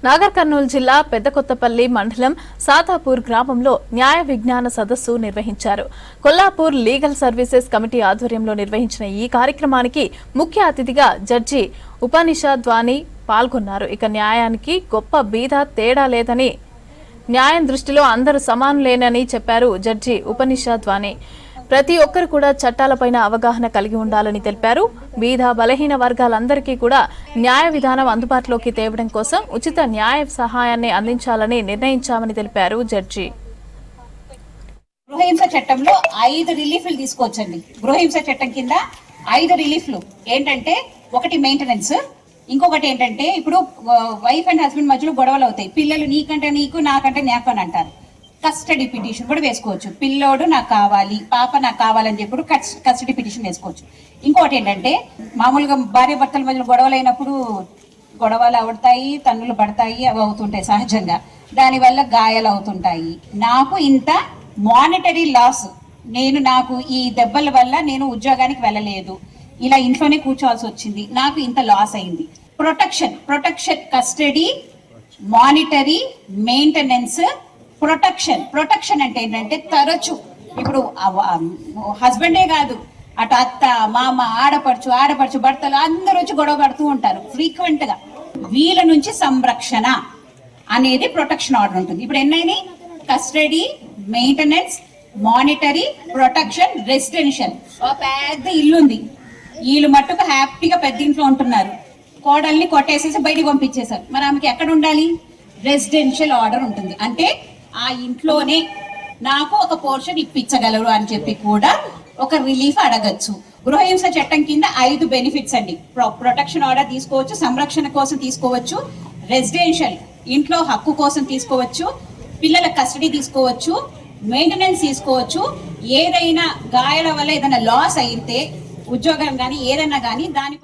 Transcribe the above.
నాగర్ కర్నూలు జిల్లా పెద్దకొత్తపల్లి మండలం సాతాపూర్ గ్రామంలో న్యాయ విజ్ఞాన సదస్సు నిర్వహించారు. కొల్లాపూర్ లీగల్ సర్వీసెస్ కమిటీ ఆధ్వర్యంలో నిర్వహించిన ఈ కార్యక్రమానికి ముఖ్య అతిథిగా జడ్జి ఉపనిషద్వాని పాల్గొన్నారు. ఇక న్యాయానికి గొప్ప బీద తేడా లేదని, న్యాయం దృష్టిలో అందరూ సమానులేనని చెప్పారు జడ్జి ఉపనిషద్వాని. ప్రతి ఒక్కరు కూడా చట్టాలపైన అవగాహన కలిగి ఉండాలని తెలిపారు. బీద బలహీన వర్గాలందరికీ కూడా న్యాయ విధానం అందుబాటులోకి తేవడం కోసం ఉచిత న్యాయ సహాయాన్ని అందించాలని నిర్ణయించామని తెలిపారు జడ్జి. గృహహింస చట్టంలో 5 రిలీఫ్లు తీసుకోవచ్చండి. గృహహింస చట్టం కింద 5 రిలీఫ్లు ఏంటంటే, ఒకటి మెయింటెనెన్స్, ఇంకొకటి ఏంటంటే ఇప్పుడు వైఫ్ అండ్ హస్బెండ్ మధ్యలో గొడవలు అవుతాయి. పిల్లలు నీకంటే నీకు, నాకంటే నాకు అని అంటారు. కస్టడీ పిటిషన్ కూడా వేసుకోవచ్చు. పిల్లోడు నాకు కావాలి, పాప నాకు కావాలని చెప్పి కస్టడీ పిటిషన్ వేసుకోవచ్చు. ఇంకోటి ఏంటంటే, మామూలుగా భార్య భర్తల మధ్యలో గొడవలు అయినప్పుడు గొడవలు అవుతాయి, తన్నులు పడతాయి, అవి అవుతుంటాయి సహజంగా. దానివల్ల గాయాలు అవుతుంటాయి. నాకు ఇంత మానిటరీ లాస్, నాకు ఈ దెబ్బల వల్ల నేను ఉద్యోగానికి వెళ్ళలేదు, ఇలా ఇంట్లోనే కూర్చోవాల్సి వచ్చింది, నాకు ఇంత లాస్ అయింది. Protection custody, monetary, maintenance, protection అంటే ఏంటంటే, తరచు ఇప్పుడు హస్బెండే కాదు, అటు అత్త, మామ, ఆడపడుచు భర్తలు అందరూ వచ్చి గొడవ పడుతూ ఉంటారు ఫ్రీక్వెంట్ గా. వీళ్ళ నుంచి సంరక్షణ అనేది ప్రొటెక్షన్ ఆర్డర్ ఉంటుంది. ఇప్పుడు ఎన్నైనా custody, maintenance, monetary, protection, residential. పెద్ద ఇల్లు ఉంది, వీళ్ళు మట్టుకు హ్యాపీగా పెద్ద ఇంట్లో ఉంటున్నారు, కోడల్ని కొట్టేసేసి బయటికి పంపించేశారు. మరి ఆమెకి ఎక్కడ ఉండాలి? రెసిడెన్షియల్ ఆర్డర్ ఉంటుంది. అంటే ఆ ఇంట్లోనే నాకు ఒక పోర్షన్ ఇప్పించగలరు అని చెప్పి కూడా ఒక రిలీఫ్ అడగచ్చు. గృహహింస చట్టం కింద 5 బెనిఫిట్స్ అండి. ప్రొటెక్షన్ ఆర్డర్ తీసుకోవచ్చు, సంరక్షణ కోసం తీసుకోవచ్చు, రెసిడెన్షియల్ ఇంట్లో హక్కు కోసం తీసుకోవచ్చు, పిల్లల కస్టడీ తీసుకోవచ్చు, మెయింటెనెన్స్ తీసుకోవచ్చు. ఏదైనా గాయాల వల్ల ఏదైనా లాస్ అయితే ఉద్యోగం కానీ ఏదైనా కానీ దాని